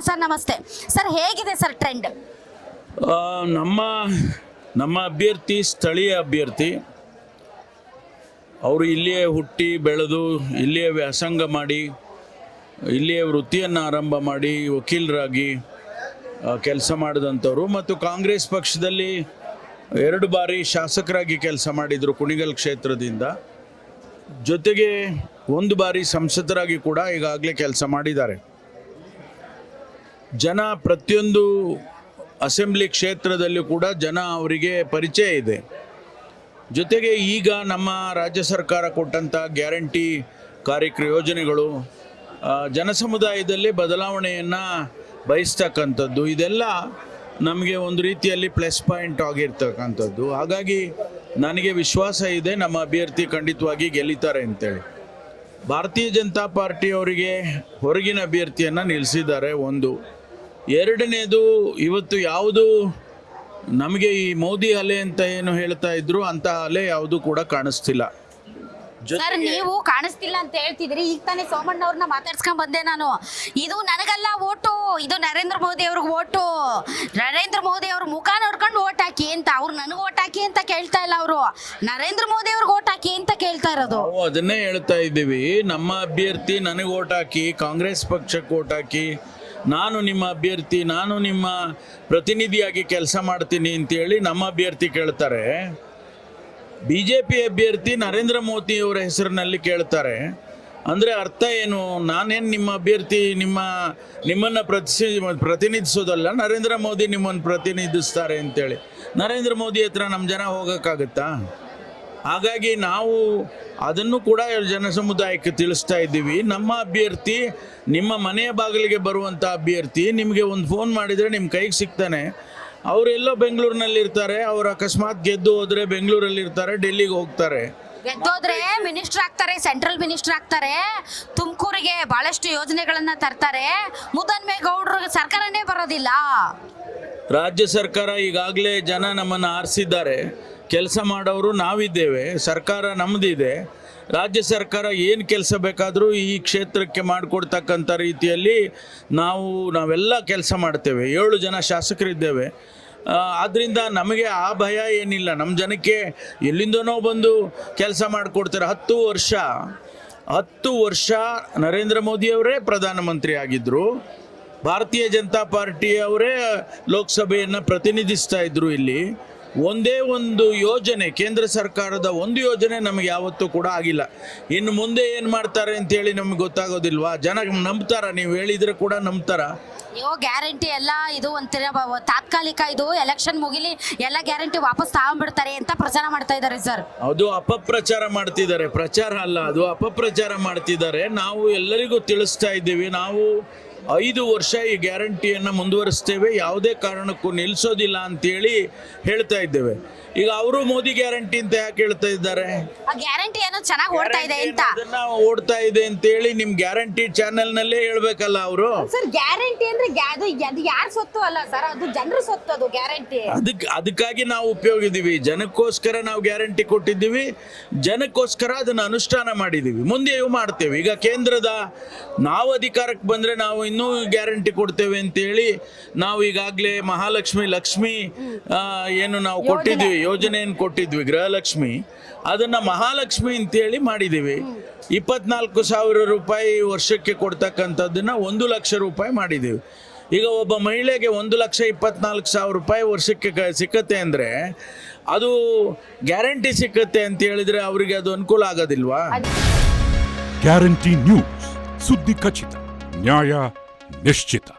Sir ನಮಸ್ತೆ sir, ಹೇಗಿದೆ sir trend? ನಮ್ಮ ಅಭ್ಯರ್ಥಿ ಸ್ಥಳೀಯ ಅಭ್ಯರ್ಥಿ. ಅವರು ಇಲ್ಲಿಯೇ ಹುಟ್ಟಿ ಬೆಳೆದು ಇಲ್ಲಿಯೇ ವ್ಯಾಸಂಗ ಮಾಡಿ ಇಲ್ಲಿಯೇ ವೃತ್ತಿಯನ್ನು ಆರಂಭ ಮಾಡಿ ವಕೀಲರಾಗಿ ಕೆಲಸ ಮಾಡಿದಂಥವ್ರು ಮತ್ತು ಕಾಂಗ್ರೆಸ್ ಪಕ್ಷದಲ್ಲಿ 2 ಬಾರಿ ಶಾಸಕರಾಗಿ ಕೆಲಸ ಮಾಡಿದರು ಕುಣಿಗಲ್ ಕ್ಷೇತ್ರದಿಂದ. ಜೊತೆಗೆ 1 ಬಾರಿ ಸಂಸದರಾಗಿ ಕೂಡ ಈಗಾಗಲೇ ಕೆಲಸ ಮಾಡಿದ್ದಾರೆ. ಜನ ಪ್ರತಿಯೊಂದು ಅಸೆಂಬ್ಲಿ ಕ್ಷೇತ್ರದಲ್ಲೂ ಕೂಡ ಜನ ಅವರಿಗೆ ಪರಿಚಯ ಇದೆ. ಜೊತೆಗೆ ಈಗ ನಮ್ಮ ರಾಜ್ಯ ಸರ್ಕಾರ ಕೊಟ್ಟಂಥ ಗ್ಯಾರಂಟಿ ಯೋಜನೆಗಳು ಜನಸಮುದಾಯದಲ್ಲಿ ಬದಲಾವಣೆಯನ್ನು ಬಯಸ್ತಕ್ಕಂಥದ್ದು, ಇದೆಲ್ಲ ನಮಗೆ ಒಂದು ರೀತಿಯಲ್ಲಿ ಪ್ಲಸ್ ಪಾಯಿಂಟ್ ಆಗಿರ್ತಕ್ಕಂಥದ್ದು. ಹಾಗಾಗಿ ನನಗೆ ವಿಶ್ವಾಸ ಇದೆ ನಮ್ಮ ಅಭ್ಯರ್ಥಿ ಖಂಡಿತವಾಗಿ ಗೆಲ್ಲಿತಾರೆ ಅಂತೇಳಿ. ಭಾರತೀಯ ಜನತಾ ಪಾರ್ಟಿ ಅವರಿಗೆ ಹೊರಗಿನ ಅಭ್ಯರ್ಥಿಯನ್ನು ನಿಲ್ಲಿಸಿದ್ದಾರೆ. 1. 2ನೇದು, ಇವತ್ತು ಯಾವುದು ನಮಗೆ ಈ ಮೋದಿ ಅಲೆ ಅಂತ ಏನು ಹೇಳ್ತಾ ಇದ್ರು ಅಂಥ ಅಲೆ ಯಾವುದು ಕೂಡ ಕಾಣಿಸ್ತಿಲ್ಲ. ಸರ್, ನೀವು ಕಾಣಿಸ್ತಿಲ್ಲ ಅಂತ ಹೇಳ್ತಿದ್ರಿ. ಈಗ ತಾನೇ ಸೋಮಣ್ಣ ಅವ್ರನ್ನ ಮಾತಾಡ್ಸ್ಕೊಂಡ್ ಬಂದೆ ನಾನು. ಇದು ನನಗಲ್ಲ ಓಟು, ಇದು ನರೇಂದ್ರ ಮೋದಿ ಅವ್ರಿಗೆ ಓಟು. ನರೇಂದ್ರ ಮೋದಿ ಅವ್ರ ಮುಖ ನೋಡ್ಕೊಂಡು ಓಟ್ ಹಾಕಿ ಅಂತ. ಅವ್ರು ನನಗೆ ಓಟ್ ಹಾಕಿ ಅಂತ ಕೇಳ್ತಾ ಇಲ್ಲ, ಅವರು ನರೇಂದ್ರ ಮೋದಿ ಅವ್ರಿಗೆ ಓಟ್ ಹಾಕಿ ಅಂತ ಕೇಳ್ತಾ ಇರೋದು. ನಾವು ಅದನ್ನೇ ಹೇಳ್ತಾ ಇದ್ದೀವಿ. ನಮ್ಮ ಅಭ್ಯರ್ಥಿ ನನಗೆ ಓಟ್ ಹಾಕಿ, ಕಾಂಗ್ರೆಸ್ ಪಕ್ಷಕ್ಕೆ ಓಟ್ ಹಾಕಿ, ನಾನು ನಿಮ್ಮ ಅಭ್ಯರ್ಥಿ, ನಾನು ನಿಮ್ಮ ಪ್ರತಿನಿಧಿಯಾಗಿ ಕೆಲಸ ಮಾಡ್ತೀನಿ ಅಂತೇಳಿ ನಮ್ಮ ಅಭ್ಯರ್ಥಿ ಕೇಳ್ತಾರೆ. BJP ಅಭ್ಯರ್ಥಿ ನರೇಂದ್ರ ಮೋದಿ ಅವರ ಹೆಸರಿನಲ್ಲಿ ಕೇಳ್ತಾರೆ. ಅಂದರೆ ಅರ್ಥ ಏನು? ನಾನೇನು ನಿಮ್ಮ ಅಭ್ಯರ್ಥಿ ನಿಮ್ಮನ್ನು ಪ್ರತಿನಿಧಿಸೋದಲ್ಲ, ನರೇಂದ್ರ ಮೋದಿ ನಿಮ್ಮನ್ನು ಪ್ರತಿನಿಧಿಸ್ತಾರೆ ಅಂತೇಳಿ. ನರೇಂದ್ರ ಮೋದಿ ಹತ್ರ ನಮ್ಮ ಜನ ಹೋಗೋಕ್ಕಾಗತ್ತಾ? ಹಾಗಾಗಿ ನಾವು ಅದನ್ನು ಕೂಡ ಜನಸಮುದಾಯಕ್ಕೆ ತಿಳಿಸ್ತಾ ಇದ್ದೀವಿ. ನಮ್ಮ ಅಭ್ಯರ್ಥಿ ನಿಮ್ಮ ಮನೆಯ ಬಾಗಿಲಿಗೆ ಬರುವಂಥ ಅಭ್ಯರ್ಥಿ. ನಿಮಗೆ ಒಂದು ಫೋನ್ ಮಾಡಿದರೆ ನಿಮ್ಮ ಕೈಗೆ ಸಿಗ್ತಾನೆ. ಅವರೆಲ್ಲೋ ಬೆಂಗಳೂರಿನಲ್ಲಿ ಇರ್ತಾರೆ. ಅವ್ರು ಅಕಸ್ಮಾತ್ ಗೆದ್ದು ಹೋದರೆ ಬೆಂಗಳೂರಲ್ಲಿ ಇರ್ತಾರೆ, ಡೆಲ್ಲಿಗೆ ಹೋಗ್ತಾರೆ. ಗೆದ್ದೋದ್ರೆ ಮಿನಿಸ್ಟರ್ ಆಗ್ತಾರೆ, ಸೆಂಟ್ರಲ್ ಮಿನಿಸ್ಟರ್ ಆಗ್ತಾರೆ. ತುಮಕೂರಿಗೆ ಬಹಳಷ್ಟು ಯೋಜನೆಗಳನ್ನ ತರ್ತಾರೆ. ಮುದ್ದನ್ಮೇಗೌಡರಿಗೆ ಸರ್ಕಾರನೇ ಬರೋದಿಲ್ಲ. ರಾಜ್ಯ ಸರ್ಕಾರ ಈಗಾಗಲೇ ಜನ ನಮ್ಮನ್ನು ಆರಿಸಿದ್ದಾರೆ. ಕೆಲಸ ಮಾಡೋರು ನಾವಿದ್ದೇವೆ, ಸರ್ಕಾರ ನಮ್ಮದಿದೆ. ರಾಜ್ಯ ಸರ್ಕಾರ ಏನು ಕೆಲಸ ಬೇಕಾದರೂ ಈ ಕ್ಷೇತ್ರಕ್ಕೆ ಮಾಡಿಕೊಡ್ತಕ್ಕಂಥ ರೀತಿಯಲ್ಲಿ ನಾವೆಲ್ಲ ಕೆಲಸ ಮಾಡ್ತೇವೆ. 7 ಜನ ಶಾಸಕರಿದ್ದೇವೆ. ಆದ್ದರಿಂದ ನಮಗೆ ಆ ಭಯ ಏನಿಲ್ಲ. ನಮ್ಮ ಜನಕ್ಕೆ ಎಲ್ಲಿಂದನೋ ಬಂದು ಕೆಲಸ ಮಾಡಿಕೊಡ್ತಾರೆ. 10 ವರ್ಷ ನರೇಂದ್ರ ಮೋದಿಯವರೇ ಪ್ರಧಾನಮಂತ್ರಿ ಆಗಿದ್ದರು. ಭಾರತೀಯ ಜನತಾ ಪಾರ್ಟಿಯವರೇ ಲೋಕಸಭೆಯನ್ನು ಪ್ರತಿನಿಧಿಸ್ತಾ ಇದ್ದರು. ಇಲ್ಲಿ ಒಂದೇ ಒಂದು ಯೋಜನೆ, ಕೇಂದ್ರ ಸರ್ಕಾರದ ಒಂದು ಯೋಜನೆ ನಮಗೆ ಯಾವತ್ತೂ ಕೂಡ ಆಗಿಲ್ಲ. ಇನ್ನು ಮುಂದೆ ಏನು ಮಾಡ್ತಾರೆ ಅಂತೇಳಿ ನಮಗೆ ಗೊತ್ತಾಗೋದಿಲ್ವಾ? ಜನ ನಂಬ್ತಾರ? ನೀವು ಹೇಳಿದರೆ ಕೂಡ ನಂಬ್ತಾರ? ಅಯ್ಯೋ, ಗ್ಯಾರಂಟಿ ಎಲ್ಲ ಇದು ಒಂಥರ ತಾತ್ಕಾಲಿಕ, ಇದು ಎಲೆಕ್ಷನ್ ಮುಗಿಲಿ ಎಲ್ಲ ಗ್ಯಾರಂಟಿ ವಾಪಸ್ ತಗೊಂಡ್ಬಿಡ್ತಾರೆ ಅಂತ ಪ್ರಚಾರ ಮಾಡ್ತಾ ಇದ್ದಾರೆ ಸರ್. ಅದು ಅಪಪ್ರಚಾರ ಮಾಡ್ತಿದ್ದಾರೆ. ಪ್ರಚಾರ ಅಲ್ಲ, ಅದು ಅಪಪ್ರಚಾರ ಮಾಡ್ತಿದ್ದಾರೆ. ನಾವು ಎಲ್ಲರಿಗೂ ತಿಳಿಸ್ತಾ ಇದ್ದೀವಿ. ನಾವು 5 ವರ್ಷ ಈ ಗ್ಯಾರಂಟಿಯನ್ನು ಮುಂದುವರಿಸ್ತೇವೆ, ಯಾವುದೇ ಕಾರಣಕ್ಕೂ ನಿಲ್ಲಿಸೋದಿಲ್ಲ ಅಂತೇಳಿ ಹೇಳ್ತಾ ಇದ್ದೇವೆ. ಈಗ ಅವರು ಮೋದಿ ಗ್ಯಾರಂಟಿ ಅಂತ ಯಾಕೆ ಹೇಳ್ತಾ ಇದ್ದಾರೆ? ಗ್ಯಾರಂಟಿ ಏನೋ ಚೆನ್ನಾಗಿ ಓಡ್ತಾ ಇದೆ ಅಂತ. ಓಡ್ತಾ ಇದೆ ಅಂತೇಳಿ ನಿಮ್ಮ ಗ್ಯಾರಂಟಿ ಚಾನೆಲ್ನಲ್ಲೇ ಹೇಳ್ಬೇಕಲ್ಲ ಅವರು. ಸರ್, ಗ್ಯಾರಂಟಿ ಅಂದ್ರೆ ಅದು ಯಾರ ಸೊತ್ತು ಅಲ್ಲ ಸರ್, ಅದು ಜನರ ಸೊತ್ತು. ಅದು ಗ್ಯಾರಂಟಿ ಅದಕ್ಕಾಗಿ ನಾವು ಉಪಯೋಗಿದ್ದೀವಿ. ಜನಕ್ಕೋಸ್ಕರ ನಾವು ಗ್ಯಾರಂಟಿ ಕೊಟ್ಟಿದ್ದೀವಿ, ಜನಕ್ಕೋಸ್ಕರ ಅದನ್ನು ಅನುಷ್ಠಾನ ಮಾಡಿದ್ದೀವಿ. ಮುಂದೆಯೂ ಮಾಡ್ತೇವೆ. ಈಗ ಕೇಂದ್ರದ ನಾವು ಅಧಿಕಾರಕ್ಕೆ ಬಂದರೆ ನಾವು ಇನ್ನೂ ಗ್ಯಾರಂಟಿ ಕೊಡ್ತೇವೆ ಅಂತೇಳಿ ನಾವು ಈಗಾಗಲೇ ಲಕ್ಷ್ಮಿ ಏನು ನಾವು ಕೊಟ್ಟಿದ್ವಿ, ಯೋಜನೆಯನ್ನು ಕೊಟ್ಟಿದ್ವಿ, ಗೃಹಲಕ್ಷ್ಮಿ, ಅದನ್ನು ಮಹಾಲಕ್ಷ್ಮಿ ಅಂತೇಳಿ ಮಾಡಿದ್ದೀವಿ. 24,000 ರೂಪಾಯಿ ವರ್ಷಕ್ಕೆ ಕೊಡ್ತಕ್ಕಂಥದ್ದನ್ನು 1 ಲಕ್ಷ ರೂಪಾಯಿ ಮಾಡಿದ್ದೀವಿ. ಈಗ ಒಬ್ಬ ಮಹಿಳೆಗೆ 1,24,000 ರೂಪಾಯಿ ವರ್ಷಕ್ಕೆ ಸಿಕ್ಕತ್ತೆ ಅಂದರೆ ಅದು ಗ್ಯಾರಂಟಿ ಸಿಕ್ಕತ್ತೆ ಅಂತ ಹೇಳಿದ್ರೆ ಅವರಿಗೆ ಅದು ಅನುಕೂಲ ಆಗೋದಿಲ್ವಾ? ಗ್ಯಾರಂಟಿ ನ್ಯೂಸ್, ಸುದ್ದಿ ಖಚಿತ, ನ್ಯಾಯ ನಿಶ್ಚಿತ.